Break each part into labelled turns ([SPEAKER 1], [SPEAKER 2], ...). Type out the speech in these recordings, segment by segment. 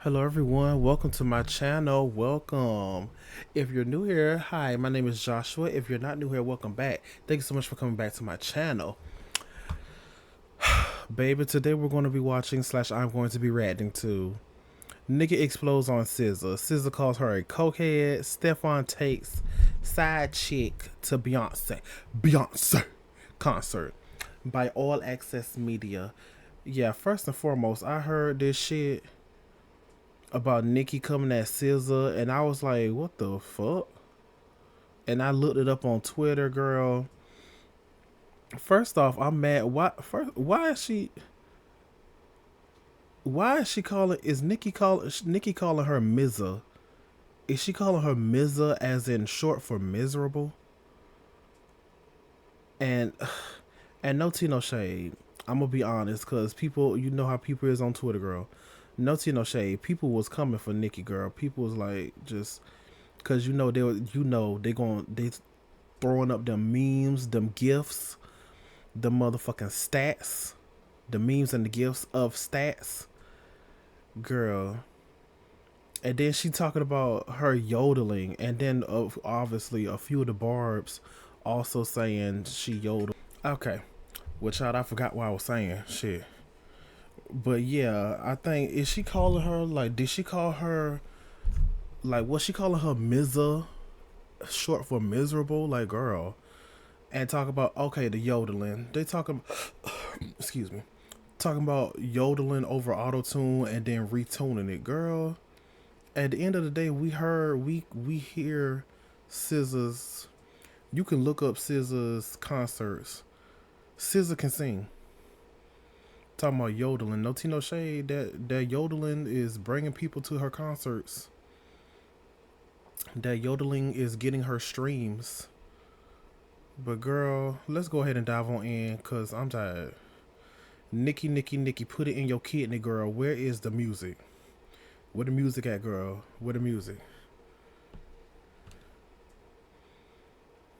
[SPEAKER 1] Hello everyone, welcome to my channel. Welcome. If you're new here, hi, my name is Joshua. If you're not new here, welcome back. Thank you so much for coming back to my channel. Baby, today we're going to be watching / I'm going to be reacting to Nicki explodes on SZA. SZA calls her a cokehead. Stefon takes side chick to Beyonce concert by All Access Media. Yeah, first and foremost, I heard this shit about Nicki coming at SZA, and I was like, what the fuck? And I looked it up on Twitter, girl. First off, I'm mad. Why is she calling? Is Nicki calling her Mizza? Is she calling her Mizza as in short for miserable? And and no tea, no shade. I'm gonna be honest, cause people, you know how people is on Twitter, girl. No tea, no shade. People was coming for Nicki, girl. People was like, just cause they throwing up them memes, them gifs, the motherfucking stats, the memes and the gifs of stats, girl. And then she talking about her yodeling, and then obviously a few of the barbs also saying she yodel. Okay, which I forgot what I was saying. Shit. But yeah, I think, is she calling her, like, did she call her, like, was she calling her Mizza, short for miserable? Like, girl. And talk about, okay, the yodeling. They talking, excuse me, talking about yodeling over auto tune and then retuning it, girl. At the end of the day, we hear SZA's. You can look up SZA's concerts. SZA can sing. Talking about yodeling, no tea, no shade. That yodeling is bringing people to her concerts. That yodeling is getting her streams. But girl, let's go ahead and dive on in, cause I'm tired. Nicki, put it in your kidney, girl. Where is the music? Where the music at, girl? Where the music?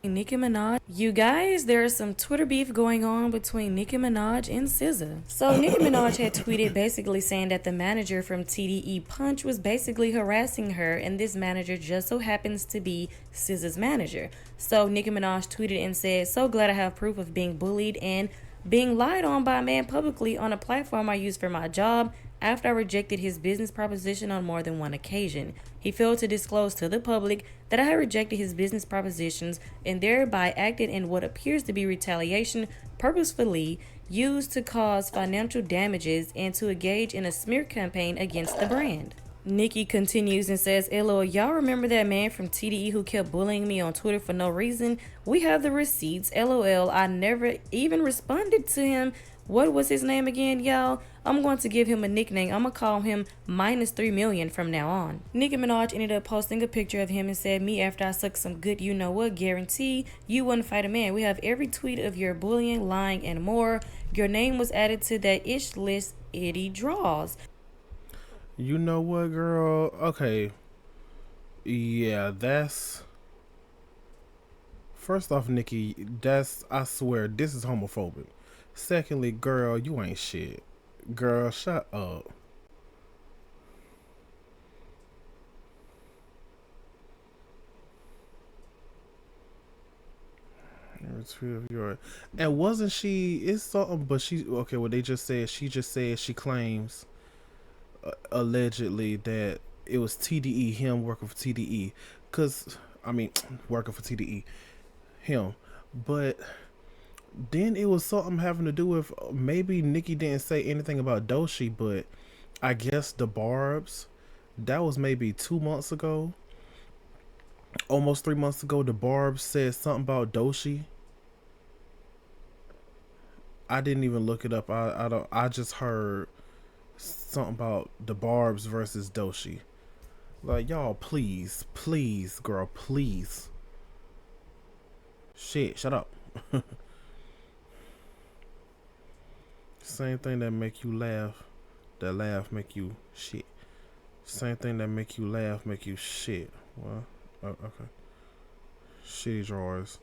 [SPEAKER 2] Nicki Minaj. You guys, there's some Twitter beef going on between Nicki Minaj and SZA. So Nicki Minaj had tweeted basically saying that the manager from TDE Punch was basically harassing her, and this manager just so happens to be SZA's manager. So Nicki Minaj tweeted and said, "So glad I have proof of being bullied and being lied on by a man publicly on a platform I use for my job after I rejected his business proposition on more than one occasion. He failed to disclose to the public that I had rejected his business propositions and thereby acted in what appears to be retaliation purposefully used to cause financial damages and to engage in a smear campaign against the brand." Nicki continues and says, "LOL, y'all remember that man from TDE who kept bullying me on Twitter for no reason? We have the receipts. LOL, I never even responded to him. What was his name again, y'all? I'm going to give him a nickname. I'm going to call him -3 million from now on." Nicki Minaj ended up posting a picture of him and said, "Me after I suck some good you know what, guarantee you wouldn't fight a man. We have every tweet of your bullying, lying, and more. Your name was added to that ish list Itty draws."
[SPEAKER 1] You know what, girl? Okay. Yeah, that's. First off, Nicki, I swear, this is homophobic. Secondly, girl, you ain't shit. Girl, shut up. And wasn't she? It's something, but she okay. What they just said, she claims allegedly that it was TDE, him working for TDE, cause I mean, working for TDE, him, but then it was something having to do with maybe Nicki didn't say anything about Doshi, but I guess the Barbs, that was maybe 2 months ago, almost 3 months ago. The Barbs said something about Doshi. I didn't even look it up. I don't. I just heard something about the Barbs versus Doshi. Like, y'all, please, girl, please. Shit, shut up. Same thing that make you laugh, that laugh make you shit. Same thing that make you laugh make you shit. Well, okay. Shitty drawers.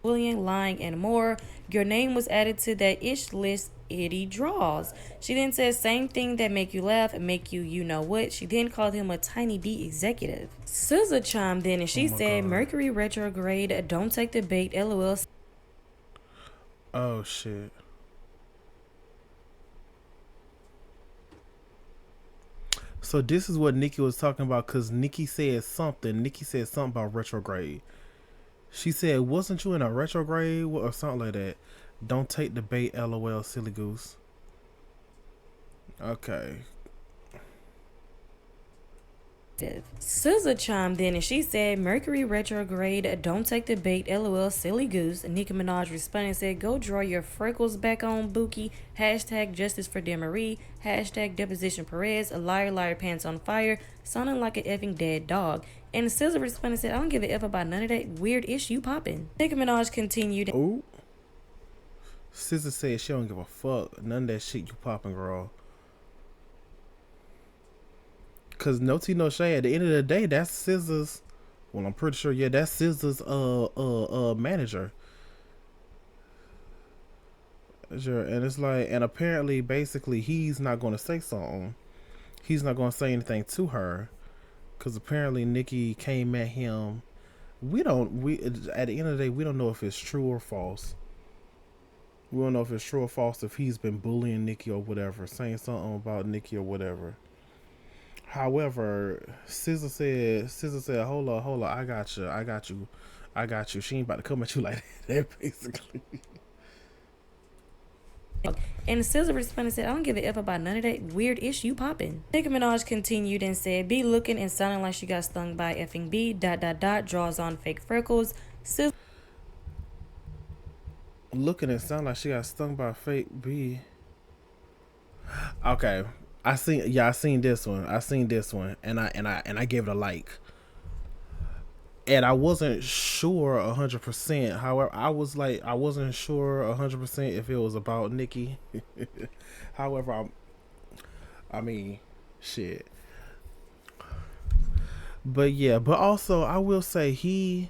[SPEAKER 2] bullying, lying, and more. Your name was added to that ish list. Itty draws. She then says same thing that make you laugh and make you know what. She then called him a tiny D executive. SZA chimed in and
[SPEAKER 1] Oh
[SPEAKER 2] she
[SPEAKER 1] my
[SPEAKER 2] said
[SPEAKER 1] god.
[SPEAKER 2] Mercury retrograde. Don't take the bait. LOL.
[SPEAKER 1] Oh shit. So this is what Nicki was talking about, because Nicki said something. Nicki said something about retrograde. She said, "Wasn't you in a retrograde or something like that?" Don't take the bait, LOL, silly goose. Okay.
[SPEAKER 2] SZA chimed in and she said, Mercury retrograde, don't take the bait, LOL, silly goose. Nicki Minaj responded and said, go draw your freckles back on, Bookie. Hashtag justice for Demarie. Hashtag deposition Perez. A liar, liar, pants on fire. Sounding like an effing dead dog. And SZA responded and said, I don't give a F about none of that weird ish you popping. Nicki Minaj continued.
[SPEAKER 1] Ooh. SZA said she don't give a fuck. None of that shit you popping, girl. Cause no tea, no shade. At the end of the day, that's SZA's. Well, I'm pretty sure. Yeah, that's SZA's manager. Sure, and it's like, and apparently, basically, he's not going to say something. He's not going to say anything to her, cause apparently Nicki came at him. We at the end of the day, we don't know if it's true or false. We don't know if it's true or false, if he's been bullying Nicki or whatever, saying something about Nicki or whatever. However, SZA said, hold on, I got you. She ain't about to come at you like that, basically.
[SPEAKER 2] And SZA responded and said, I don't give a F about none of that weird ish you popping. Nicki Minaj continued and said, be looking and sounding like she got stung by effing bee, ... draws on fake freckles. SZA
[SPEAKER 1] Looking and sound like she got stung by a fake bee. Okay. I seen this one, and I gave it a like. And I wasn't sure 100%. However, I wasn't sure 100% if it was about Nicki. However, I mean, shit. But yeah, but also I will say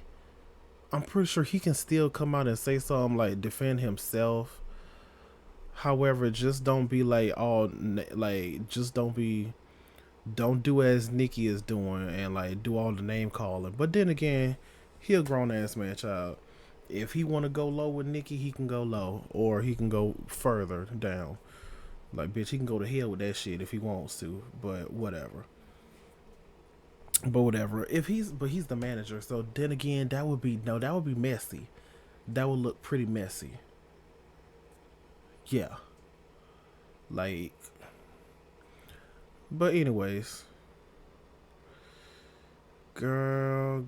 [SPEAKER 1] I'm pretty sure he can still come out and say something, like defend himself. However, just don't be like don't do as Nicki is doing and like do all the name calling. But then again, he a grown ass man, child. If he want to go low with Nicki, he can go low, or he can go further down. Like, bitch, he can go to hell with that shit if he wants to. But whatever. But he's the manager, so then again, that would be messy. That would look pretty messy. Yeah. Like, but anyways, girl,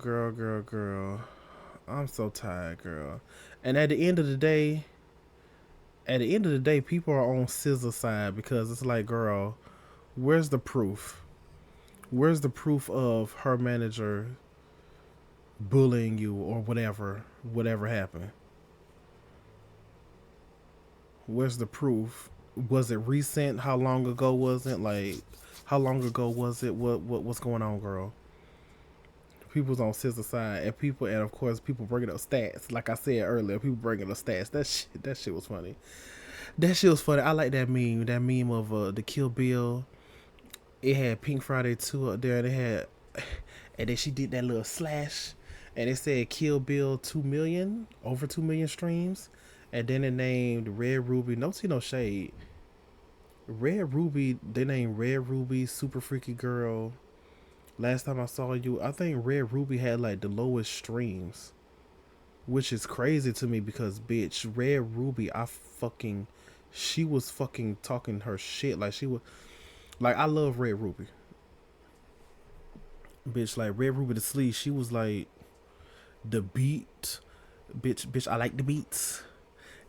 [SPEAKER 1] I'm so tired, girl. And at the end of the day, people are on SZA's side, because it's like, girl, where's the proof? Where's the proof of her manager bullying you or whatever happened? Where's the proof? Was it recent? How long ago was it? Like, how long ago was it? What's going on, girl? People's on SZA's side, and of course people bringing up stats. Like I said earlier, people bringing up stats. That shit was funny. That shit was funny. I like that meme. That meme of the Kill Bill. It had Pink Friday 2 up there, and then she did that little slash, and it said Kill Bill 2 million, over 2 million streams, and then it named Red Ruby. No tea, no shade. Red Ruby, they named Red Ruby, Super Freaky Girl. Last time I saw you, I think Red Ruby had like the lowest streams, which is crazy to me because, bitch, Red Ruby, she was fucking talking her shit. Like, she was, like, I love Red Ruby. Bitch, like, Red Ruby the Sleeve, she was like, the beat, bitch, I like the beats.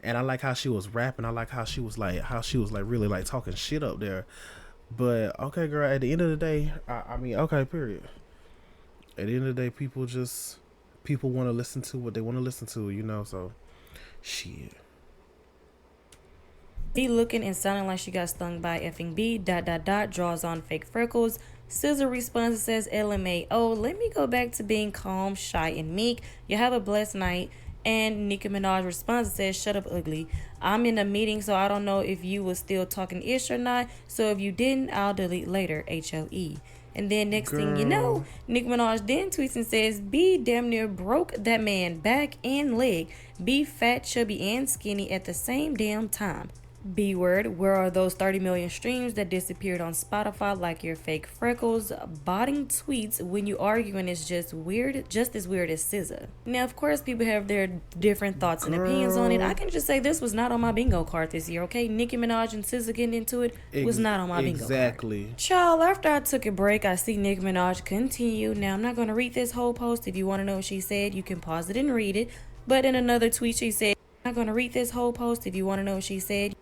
[SPEAKER 1] And I like how she was rapping. I like how she was like really like talking shit up there. But okay, girl, at the end of the day, I mean, okay, period. At the end of the day, people want to listen to what they want to listen to, you know, so shit.
[SPEAKER 2] be looking and sounding like she got stung by effing bee, ... draws on fake freckles. SZA responds and says, LMAO, let me go back to being calm, shy, and meek. You have a blessed night. And Nicki Minaj responds and says, "Shut up, ugly. I'm in a meeting, so I don't know if you was still talking ish or not. So if you didn't, I'll delete later. HLE." And then next thing you know,
[SPEAKER 1] Girl.
[SPEAKER 2] Nicki Minaj then tweets and says, "B damn near broke that man back and leg. B fat, chubby, and skinny at the same damn time. B word, where are those 30 million streams that disappeared on Spotify like your fake freckles? Botting tweets when you arguing is just weird, just as weird as SZA." Now, of course, people have their different thoughts and opinions on it. I
[SPEAKER 1] Girl.
[SPEAKER 2] can just say this was not on my bingo card this year, okay? Nicki Minaj and SZA getting into it was not on my bingo card.
[SPEAKER 1] Exactly.
[SPEAKER 2] Child, after I took a break, I see Nicki Minaj continue. Now, I'm not going to read this whole post. If you want to know what she said, you can pause it and read it. But in another tweet, she said, "I'm not going to read this whole post. If you want to know what she said,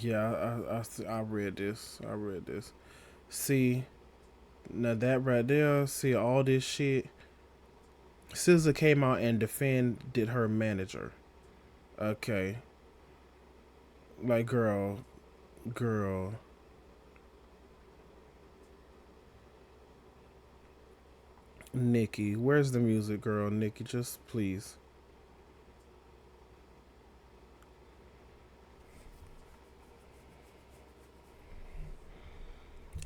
[SPEAKER 1] Yeah, I read this. I read this. See, now that right there, see all this shit. SZA came out and defended her manager. Okay. Like, girl. Nicki, where's the music, girl? Nicki, just please.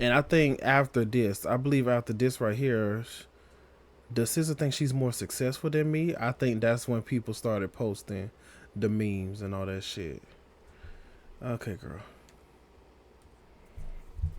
[SPEAKER 1] And I think after this, I believe after this right here, does SZA think she's more successful than me? I think that's when people started posting the memes and all that shit. Okay, girl.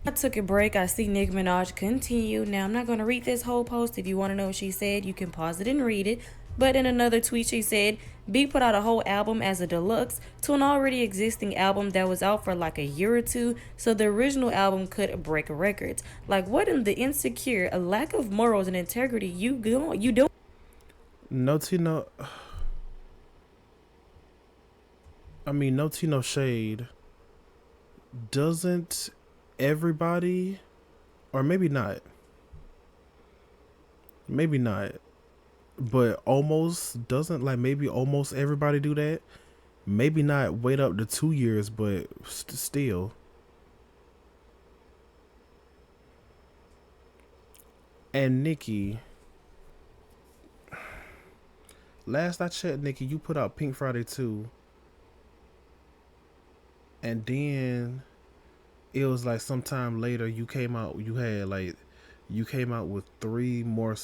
[SPEAKER 2] I took a break. I see Nicki Minaj continue. Now, I'm not going to read this whole post. If you want to know what she said, you can pause it and read it. But in another tweet, she said, "B put out a whole album as a deluxe to an already existing album that was out for like a year or two, so the original album could break records. Like, what in the insecure, a lack of morals and integrity you don't?"
[SPEAKER 1] No tea, no. I mean, no tea, no shade. Doesn't everybody, or maybe not, maybe not, but almost doesn't like maybe almost everybody do that? Maybe not wait up to 2 years, but still. And Nicki, last I checked, Nicki, you put out Pink Friday 2, and then it was like sometime later you came out, you came out with three more.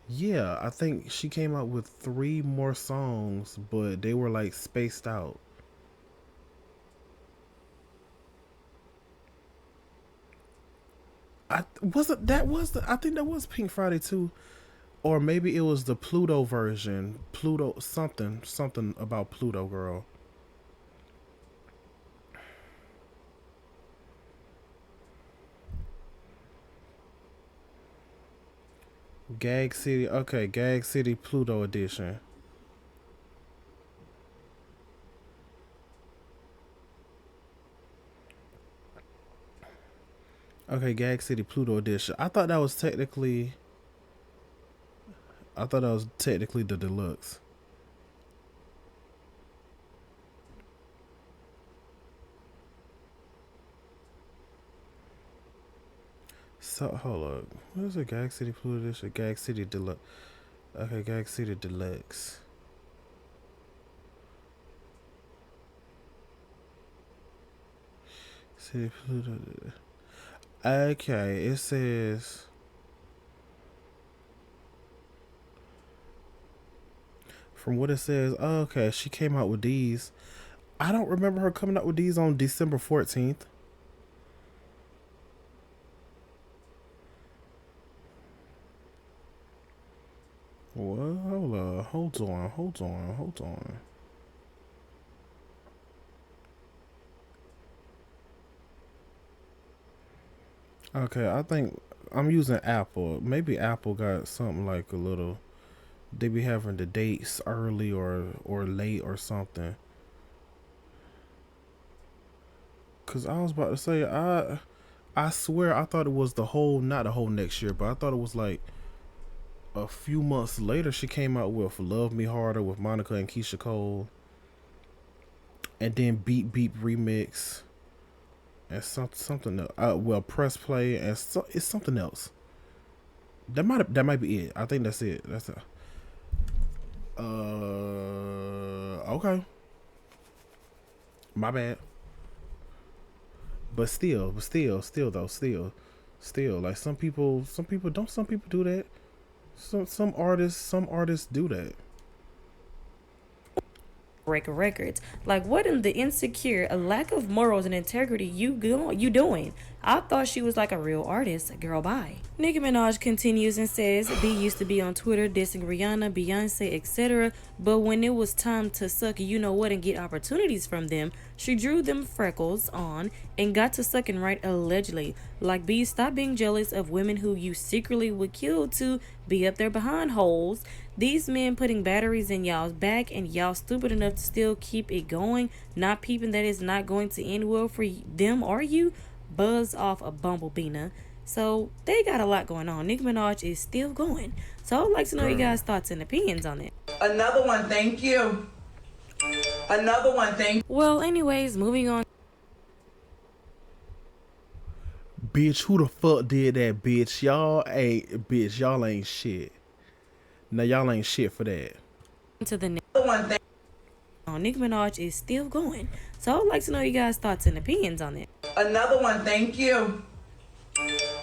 [SPEAKER 1] Yeah, I think she came out with three more songs, but they were like spaced out. I wasn't that was the I think that was Pink Friday 2, or maybe it was the Pluto version. Pluto something about Pluto girl. Gag City. Okay, Gag City Pluto edition. Okay, Gag City Pluto edition. I thought that was technically the deluxe. So hold up. What is it? Gag City Pluto edition? Gag City Deluxe. Okay, Gag City Deluxe. City Pluto. Okay, it says from what it says. Oh, okay, she came out with these. I don't remember her coming out with these on December 14th. What? Hold on. Hold on. Okay, I think I'm using Apple. Maybe Apple got something like a little. They be having the dates early or late or something. Cause I was about to say I swear I thought it was the whole not the whole next year, but I thought it was like a few months later she came out with "Love Me Harder" with Monica and Keisha Cole, and then "Beep Beep" remix and something else. Well, "Press Play" and it's something else. That might be it. I think that's it. That's a Okay. My bad. But still, like some people don't. Some people do that. Some artists do that.
[SPEAKER 2] Break records. Like, what in the insecure, a lack of morals and integrity you doing? I thought she was like a real artist. Girl, bye. Nicki Minaj continues and says, B used to be on Twitter dissing Rihanna, Beyonce, etc. But when it was time to suck you know what and get opportunities from them, she drew them freckles on and got to sucking right allegedly. Like, B, stop being jealous of women who you secretly would kill to be up there behind holes. These men putting batteries in y'all's back and y'all stupid enough to still keep it going, not peeping that it's not going to end well for them or you. Buzz off a bumblebee. So they got a lot going on. Nicki Minaj is still going. So I would like to know you guys' thoughts and opinions on it.
[SPEAKER 3] Another one, thank you. Another one, thank you.
[SPEAKER 2] Well, anyways, moving on.
[SPEAKER 1] Bitch, who the fuck did that, bitch? Y'all ain't shit. Now y'all ain't shit for that.
[SPEAKER 2] To the next
[SPEAKER 3] One thing.
[SPEAKER 2] Nicki Minaj is still going. So I would like to know you guys' thoughts and opinions on it.
[SPEAKER 3] Another one, thank you.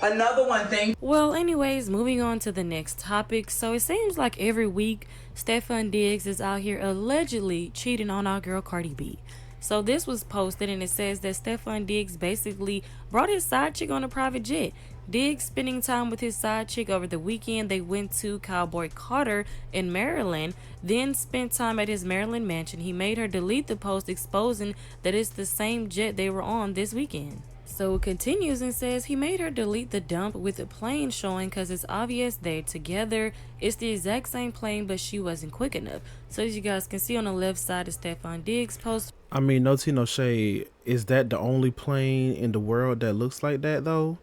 [SPEAKER 3] Another one, thank you.
[SPEAKER 2] Well, anyways, moving on to the next topic. So it seems like every week, Stefon Diggs is out here allegedly cheating on our girl Cardi B. So this was posted and it says that Stefon Diggs basically brought his side chick on a private jet. Diggs spending time with his side chick over the weekend. They went to Cowboy Carter in Maryland, then spent time at his Maryland mansion. He made her delete the post exposing that it's the same jet they were on this weekend. So it continues and says he made her delete the dump with the plane showing because it's obvious they're together. It's the exact same plane, but she wasn't quick enough. So as you guys can see on the left side of Stefon Diggs' post.
[SPEAKER 1] I mean, no tea, no shade. Is that the only plane in the world that looks like that, though?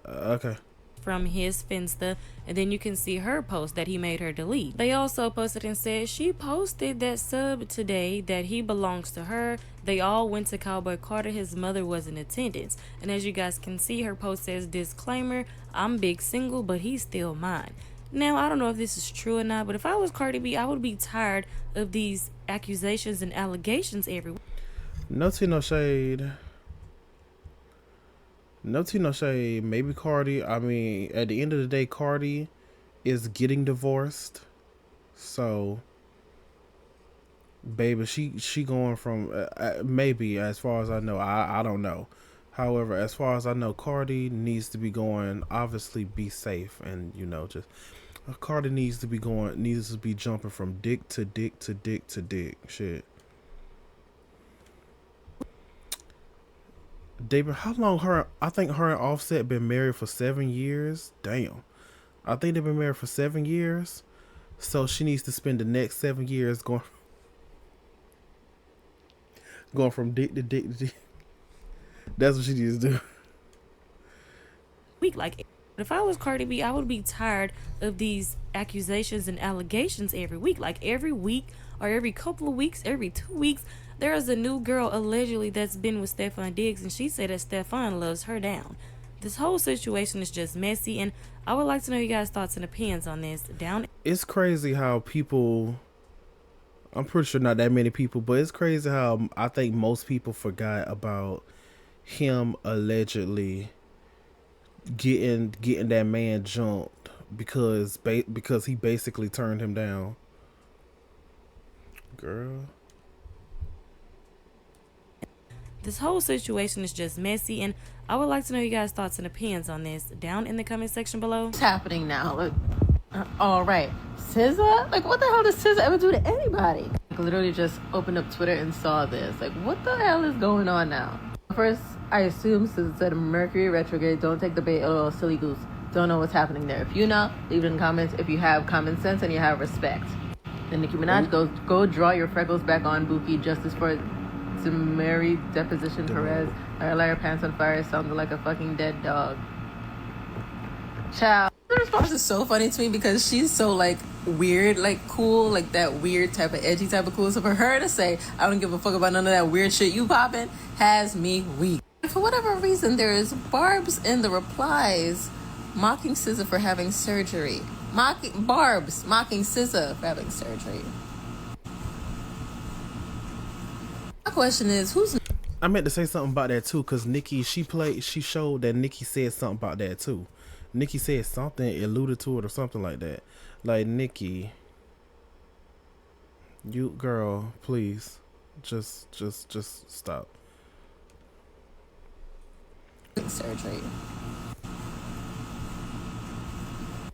[SPEAKER 1] Okay.
[SPEAKER 2] From his Finsta, and then you can see her post that he made her delete. They also posted and said she posted that sub today that he belongs to her. They all went to Cowboy Carter. His mother was in attendance. And as you guys can see, her post says, disclaimer, I'm big single, but he's still mine. Now, I don't know if this is true or not, but if I was Cardi B, I would be tired of these accusations and allegations every week.
[SPEAKER 1] No tea, no shade. No tea, no shade. Maybe Cardi. I mean, at the end of the day, Cardi is getting divorced. So, baby, she going from maybe as far as I know. I don't know. However, as far as I know, Cardi needs to be going. Obviously, be safe and just. Cardi needs to be jumping from dick to dick to dick to dick. Shit. David, how long I think her and Offset been married for 7 years. Damn. I think they've been married for 7 years. So she needs to spend the next 7 years going from dick to dick to dick. That's what she needs to do.
[SPEAKER 2] Like, if I was Cardi B, I would be tired of these accusations and allegations every week. Like, every week or every couple of weeks, every 2 weeks, there is a new girl allegedly that's been with Stefon Diggs, and she said that Stefon loves her down. This whole situation is just messy, and I would like to know you guys' thoughts and opinions on this.
[SPEAKER 1] It's crazy how people, I'm pretty sure not that many people, but it's crazy how I think most people forgot about him allegedly getting that man jumped because he basically turned him down. Girl.
[SPEAKER 2] This whole situation is just messy, and I would like to know you guys' thoughts and opinions on this down in the comment section below.
[SPEAKER 4] What's happening now? Look, all right, SZA? Like, what the hell does SZA ever do to anybody? Like, literally just opened up Twitter and saw this. Like, what the hell is going on now? First, I assume SZA said Mercury retrograde. Don't take the bait. Oh, silly goose. Don't know what's happening there. If you know, leave it in the comments. If you have common sense and you have respect. Then Nicki Minaj, go draw your freckles back on, Buki. Justice for Mary Deposition Perez. I light her pants on fire, sounded like a fucking dead dog. Ciao. The response is so funny to me because she's so like weird, like cool, like that weird type of edgy type of cool. So for her to say, I don't give a fuck about none of that weird shit you popping, has me weak. For whatever reason, there is barbs in the replies mocking SZA for having surgery. mocking SZA for having surgery. My question is, who's...
[SPEAKER 1] I meant to say something about that too, cause Nicki, she showed that Nicki said something about that too. Nicki said something, alluded to it or something like that. Like, Nicki, you girl, please, just stop.
[SPEAKER 4] Surgery.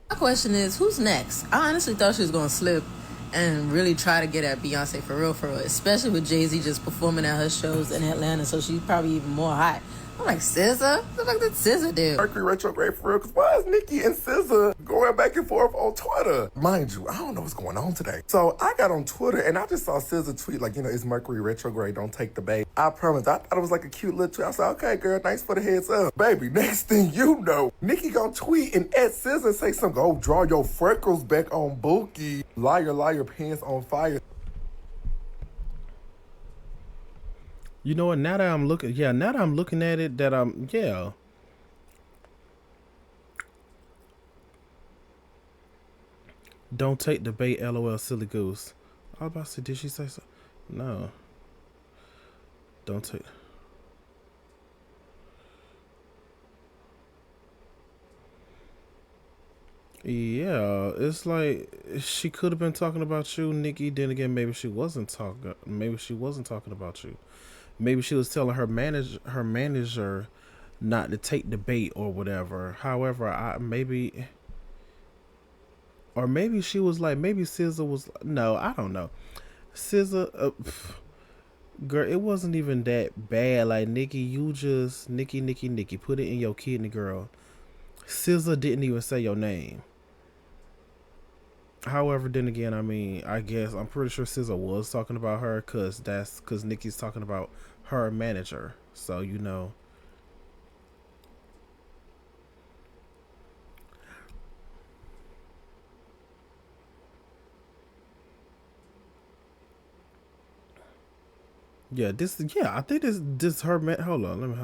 [SPEAKER 4] My question is, who's next? I honestly thought she was gonna slip and really try to get at Beyonce for real, especially with Jay-Z just performing at her shows in Atlanta, so she's probably even more hot. I'm like, SZA? What the fuck did SZA do?
[SPEAKER 5] Mercury retrograde for real, because why is Nicki and SZA going back and forth on Twitter? Mind you, I don't know what's going on today. So I got on Twitter and I just saw SZA tweet like, it's Mercury retrograde, don't take the bait. I promise, I thought it was like a cute little tweet. I said, okay, girl, thanks for the heads up. Baby, next thing you know, Nicki gonna tweet and at SZA and say something, go draw your freckles back on Bookie. Liar, liar, pants on fire.
[SPEAKER 1] You know what? Now that I'm looking at it, Don't take the bait, LOL, silly goose. I was about to say, did she say so? No. Don't take. Yeah, it's like she could have been talking about you, Nicki. Then again, maybe she wasn't talking about you. Maybe she was telling her manager not to take the bait or whatever. However, maybe she was like, maybe SZA was, no, I don't know. SZA, girl, it wasn't even that bad. Like, Nicki, you just, Nicki, put it in your kidney, girl. SZA didn't even say your name. However, then again, I mean, I guess I'm pretty sure SZA was talking about her because Nicki's talking about her manager. So, Yeah, I think this her man. Hold on, let me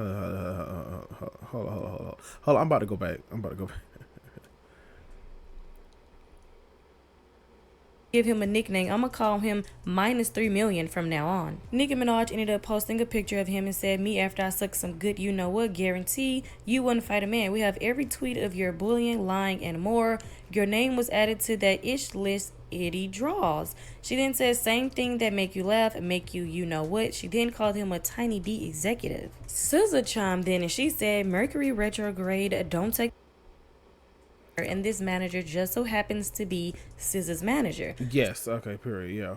[SPEAKER 1] hold on. I'm about to go back.
[SPEAKER 2] Give him a nickname. I'm gonna call him -3 million from now on. Nicki Minaj ended up posting a picture of him and said, "Me after I suck some good, you know what? Guarantee you wouldn't fight a man. We have every tweet of your bullying, lying, and more. Your name was added to that ish list. Itty draws." She then said, "Same thing that make you laugh and make you know what." She then called him a tiny D executive. SZA chimed in and she said, "Mercury retrograde, don't take." And this manager just so happens to be SZA's manager.
[SPEAKER 1] Yes, okay, period, yeah.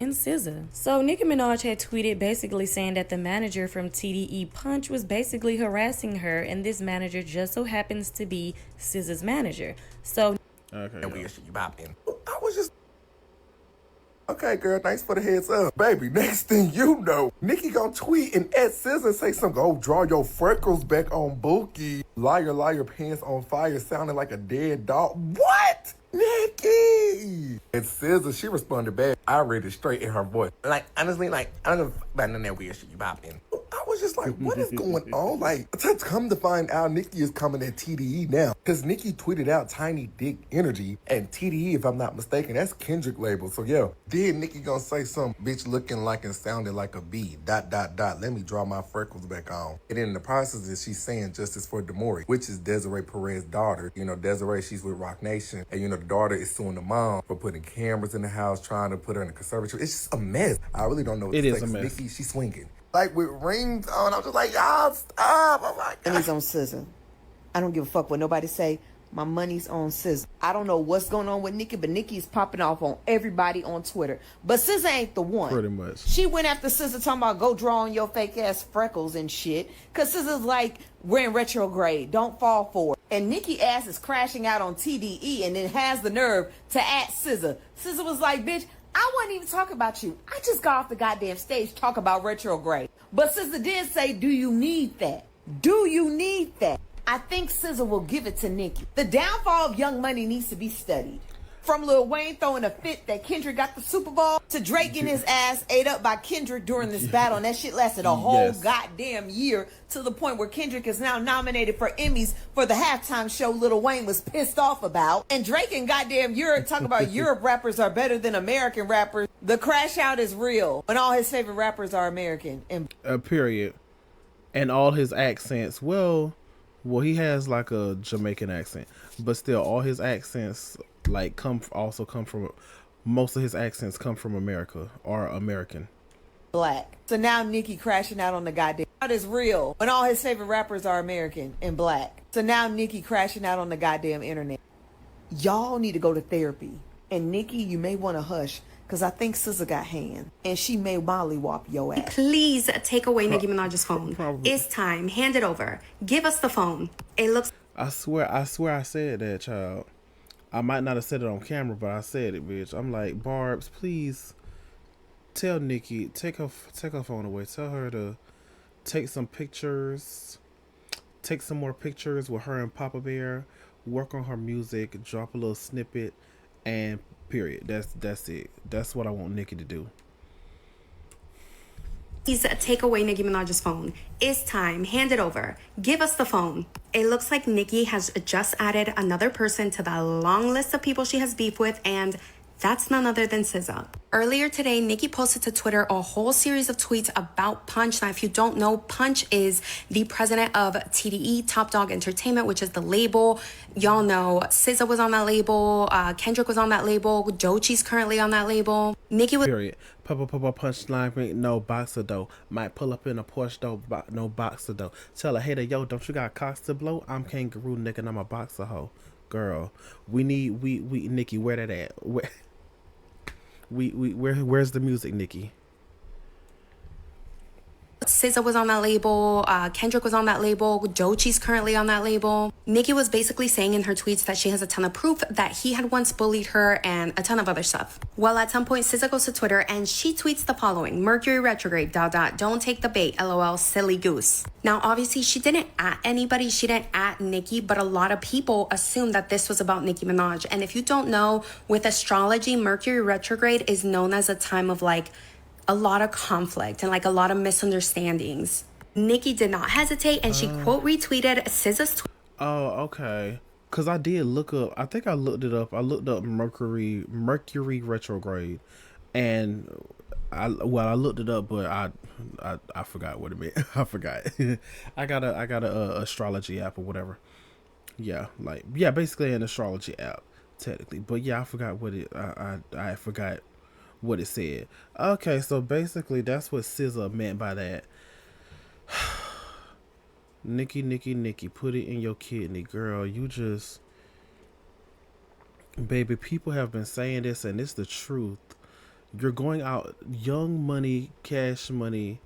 [SPEAKER 2] And SZA. So Nicki Minaj had tweeted basically saying that the manager from TDE Punch was basically harassing her, and this manager just so happens to be SZA's manager. So
[SPEAKER 1] okay,
[SPEAKER 5] and weird shit you bopping. I was just, okay, girl, thanks for the heads up. Baby, next thing you know, Nicki gonna tweet and at SZA and say something, go draw your freckles back on Bookie. Liar, liar, pants on fire, sounding like a dead dog. What? Nicki! And SZA, she responded back. I read it straight in her voice. Like, honestly, I don't know about none of that weird shit you bopping. I was just like, what is going on? Like, to come to find out, Nicki is coming at TDE now. Because Nicki tweeted out Tiny Dick Energy. And TDE, if I'm not mistaken, that's Kendrick label. So, yeah. Then Nicki gonna say some bitch looking like and sounding like a bee. ... Let me draw my freckles back on. And in the process is she's saying justice for Demore, which is Desiree Perez's daughter. Desiree, she's with Rock Nation. And, the daughter is suing the mom for putting cameras in the house, trying to put her in a conservatory. It's just a mess. I really don't know what to say. It is a mess. Nicki, she's swinging. Like, with rings on, I'm just like, y'all stop. Oh, my God.
[SPEAKER 6] And he's on SZA. I don't give a fuck what nobody say. My money's on SZA. I don't know what's going on with Nicki, but Nicki's popping off on everybody on Twitter. But SZA ain't the one.
[SPEAKER 1] Pretty much.
[SPEAKER 6] She went after SZA talking about go draw on your fake ass freckles and shit. Because SZA's like, we're in retrograde. Don't fall for it. And Nicki ass is crashing out on TDE and then has the nerve to at SZA. SZA was like, bitch, I wasn't even talking about you. I just got off the goddamn stage talking about retrograde. But SZA did say, do you need that? Do you need that? I think SZA will give it to Nicki. The downfall of Young Money needs to be studied. From Lil Wayne throwing a fit that Kendrick got the Super Bowl to Drake getting his ass ate up by Kendrick during this battle. And that shit lasted a whole goddamn year to the point where Kendrick is now nominated for Emmys for the halftime show Lil Wayne was pissed off about. And Drake and goddamn Europe talk about Europe rappers are better than American rappers. The crash out is real when all his favorite rappers are American. And
[SPEAKER 1] period. And all his accents, well, he has like a Jamaican accent, but still all his accents like come from, most of his accents come from America or American.
[SPEAKER 6] Black. So now Nicki crashing out on the goddamn out is real when all his favorite rappers are American and black. So now Nicki crashing out on the goddamn internet. Y'all need to go to therapy. And Nicki, you may want to hush, because I think SZA got hand, and she may mollywop your ass.
[SPEAKER 7] Please take away Nicki Minaj's phone.
[SPEAKER 1] Probably.
[SPEAKER 7] It's time. Hand it over. Give us the phone. It looks...
[SPEAKER 1] I swear I said that, child. I might not have said it on camera, but I said it, bitch. I'm like, Barbs, please tell Nicki, take her phone away. Tell her to take some pictures. Take some more pictures with her and Papa Bear. Work on her music. Drop a little snippet. And period. That's it. That's what I want Nicki to do.
[SPEAKER 7] Please take away Nicki Minaj's phone. It's time. Hand it over. Give us the phone. It looks like Nicki has just added another person to the long list of people she has beef with, and that's none other than SZA. Earlier today, Nicki posted to Twitter a whole series of tweets about Punch. Now, if you don't know, Punch is the president of TDE, Top Dog Entertainment, which is the label. Y'all know SZA was on that label. Kendrick was on that label. Doechie's currently on that label. Nicki was...
[SPEAKER 1] Period. Punchline, no boxer though. Might pull up in a Porsche though, no boxer though. Tell a hater, yo, don't you got cocks to blow? I'm kangaroo nigga and I'm a boxer hoe. Girl, we Nicki, where that at? Where's the music, Nicki?
[SPEAKER 7] SZA was on that label. Kendrick was on that label. Doechie's currently on that label. Nicki was basically saying in her tweets that she has a ton of proof that he had once bullied her and a ton of other stuff. Well, at some point, SZA goes to Twitter and she tweets the following: Mercury retrograde, ... Don't take the bait, LOL, silly goose. Now, obviously, she didn't at anybody. She didn't at Nicki, but a lot of people assumed that this was about Nicki Minaj. And if you don't know, with astrology, Mercury retrograde is known as a time of like a lot of conflict and like a lot of misunderstandings. Nicki did not hesitate and she quote retweeted SZA's tweet.
[SPEAKER 1] Oh, okay. Cause I did look up. I think I looked it up. I looked up Mercury retrograde, and I looked it up, but I forgot what it meant. I forgot. I got a astrology app or whatever. Yeah, basically an astrology app technically. But yeah, I forgot what it. I forgot what it said. Okay, so basically that's what SZA meant by that. Nicki, put it in your kidney, girl. You just, baby, people have been saying this and it's the truth. You're going out, young money, cash money,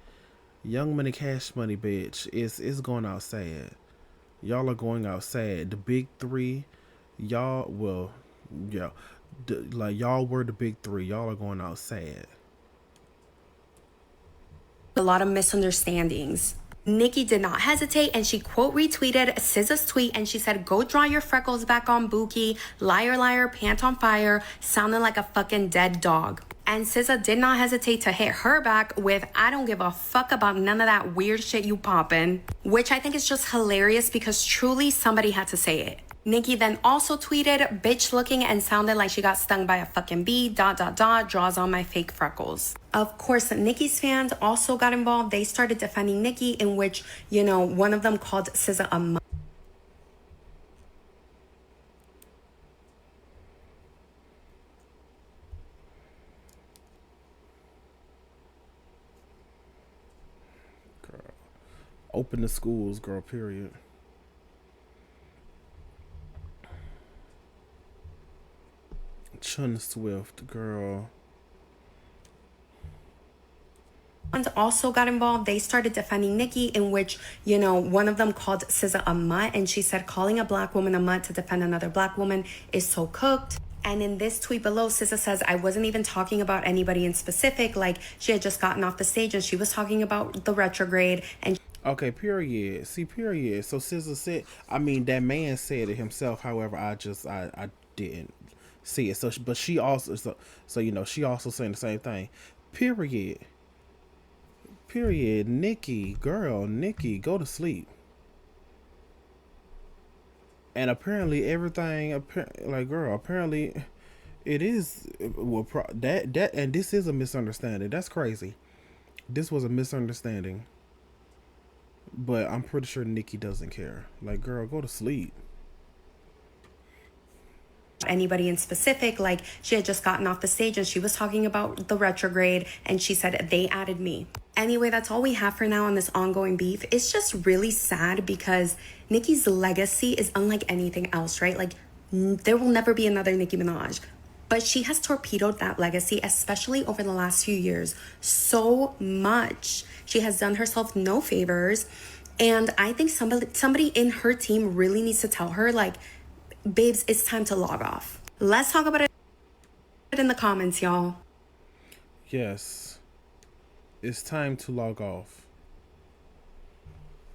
[SPEAKER 1] bitch. It's going out sad. Y'all are going out sad. The big three, y'all, well, yeah. Y'all were the big three. Y'all are going out sad.
[SPEAKER 7] A lot of misunderstandings. Nicki did not hesitate and she quote retweeted SZA's tweet and she said, "Go draw your freckles back on Buki. Liar, liar, pant on fire. Sounding like a fucking dead dog." And SZA did not hesitate to hit her back with, "I don't give a fuck about none of that weird shit you poppin'," which I think is just hilarious because truly somebody had to say it. Nicki then also tweeted, "Bitch looking and sounded like she got stung by a fucking bee, ... draws on my fake freckles." Of course, Nicki's fans also got involved. They started defending Nicki, in which, you know, one of them called SZA a
[SPEAKER 1] girl. Open the schools, girl, period. Chun Swift, girl.
[SPEAKER 7] And also got involved. They started defending Nicki, in which, you know, one of them called SZA a mutt, and she said calling a black woman a mutt to defend another black woman is so cooked. And in this tweet below, SZA says, "I wasn't even talking about anybody in specific. Like, she had just gotten off the stage and she was talking about the retrograde." And
[SPEAKER 1] okay, period. See, period. So SZA said, I mean, that man said it himself. However, I didn't see it. So, but she also so she also saying the same thing. Period. Period. Nicki, girl, Nicki, go to sleep. And apparently everything, like girl, apparently it is well that and this is a misunderstanding. That's crazy. This was a misunderstanding. But I'm pretty sure Nicki doesn't care. Like, girl, go to sleep.
[SPEAKER 7] Anybody in specific, like she had just gotten off the stage and she was talking about the retrograde and she said they added me. Anyway, that's all we have for now on this ongoing beef. It's just really sad because Nicki's legacy is unlike anything else, right? Like there will never be another Nicki Minaj. But she has torpedoed that legacy, especially over the last few years, so much. She has done herself no favors. And I think somebody in her team really needs to tell her, like, babes, it's time to log off. Let's talk about it in the comments, y'all.
[SPEAKER 1] Yes. It's time to log off.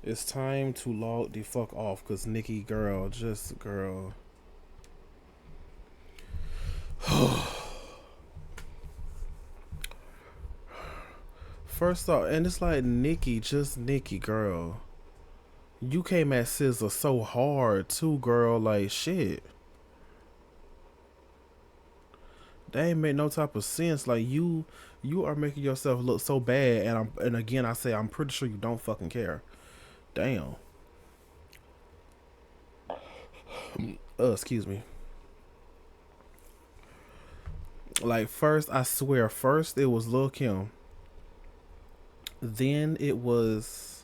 [SPEAKER 1] It's time to log the fuck off. Because Nicki, girl, just girl. First off, and it's like Nicki, just Nicki, girl. You came at SZA so hard too, girl. Like shit. That ain't make no type of sense. Like you are making yourself look so bad, and again I say I'm pretty sure you don't fucking care. Damn. Excuse me. Like first, I swear, first it was Lil Kim. Then it was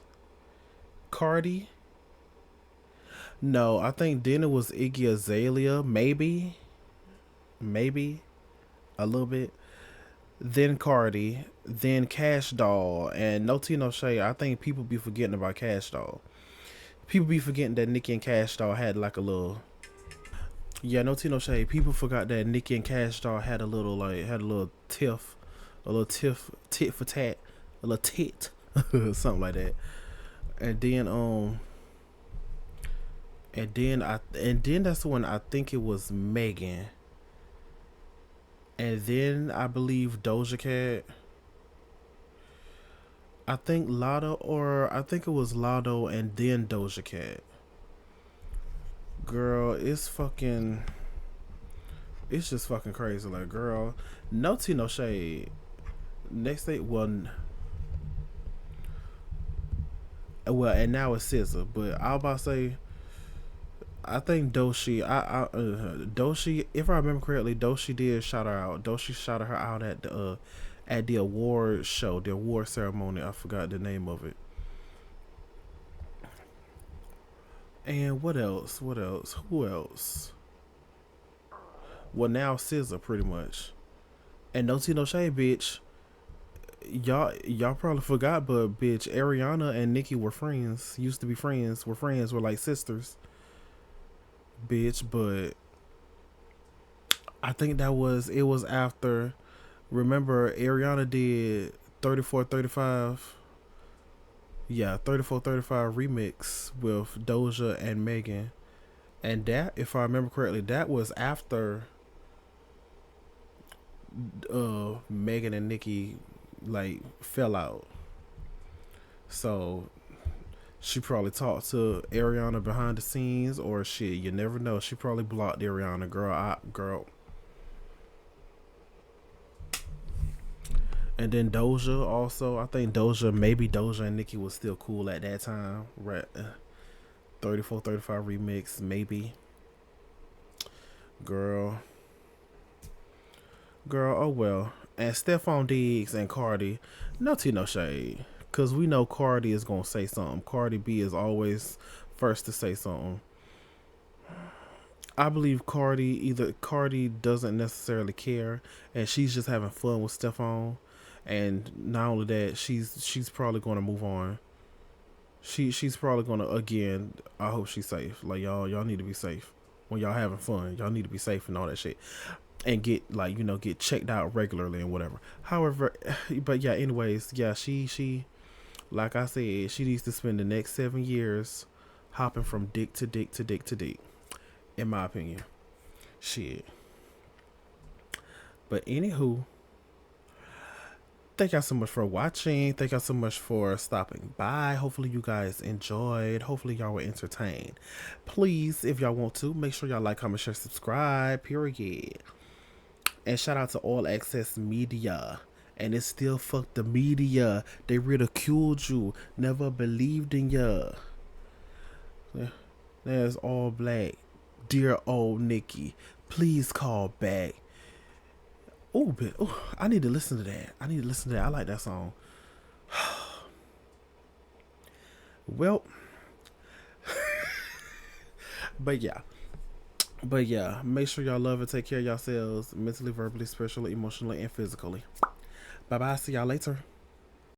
[SPEAKER 1] Cardi. No, I think then it was Iggy Azalea, maybe a little bit. Then Cardi, then Cash Doll, and no tea, no shade. I think people be forgetting about Cash Doll. People be forgetting that Nicki and Cash Doll had like a little. Yeah, no tea, no shade. People forgot that Nicki and Cash Doll had a little tiff, tit for tat, a little tit, something like that. And then that's when I think it was Megan. And then I believe Doja Cat. I think it was Lotto and then Doja Cat. Girl, it's just fucking crazy. Like, girl, no tea, no shade. Next day, well, and now it's SZA. But I was about to say, I think Doshi, Doshi, if I remember correctly, Doshi did shout her out. Doshi shouted her out at the award show, the award ceremony. I forgot the name of it. And what else? Who else? Well, now SZA pretty much. And no tea, no shade, bitch. Y'all probably forgot, but bitch, Ariana and Nicki were friends. Used to be friends. Were like sisters. Bitch, but I think it was after. Remember, Ariana did 3435. Yeah, 3435 remix with Doja and Megan. And that, if I remember correctly, that was after Megan and Nicki like fell out. So she probably talked to Ariana behind the scenes, or shit, you never know. She probably blocked Ariana, girl. And then Doja also. I think maybe Doja and Nicki was still cool at that time. Right. 3435 remix, maybe. Girl, oh well. And Stefon Diggs and Cardi, no tea, no shade. Because we know Cardi is going to say something. Cardi B is always first to say something. I believe Cardi doesn't necessarily care, and she's just having fun with Stefon. And not only that, she's probably going to move on. She's probably going to, again, I hope she's safe. Like, y'all need to be safe. When y'all having fun, y'all need to be safe and all that shit. And get, like, get checked out regularly and whatever. However, but yeah, anyways, yeah, she like I said, she needs to spend the next 7 years hopping from dick to dick to dick to dick. In my opinion. Shit. But anywho, thank y'all so much for watching. Thank y'all so much for stopping by. Hopefully you guys enjoyed. Hopefully y'all were entertained. Please, if y'all want to, make sure y'all like, comment, share, subscribe, period. And shout out to All Access Media. And it's still fuck the media. They ridiculed you. Never believed in ya. There's All Black. Dear old Nicki. Please call back. Oh, I need to listen to that. I like that song. Well, but yeah, make sure y'all love and take care of yourselves mentally, verbally, spiritually, emotionally, and physically. Bye bye. See y'all later.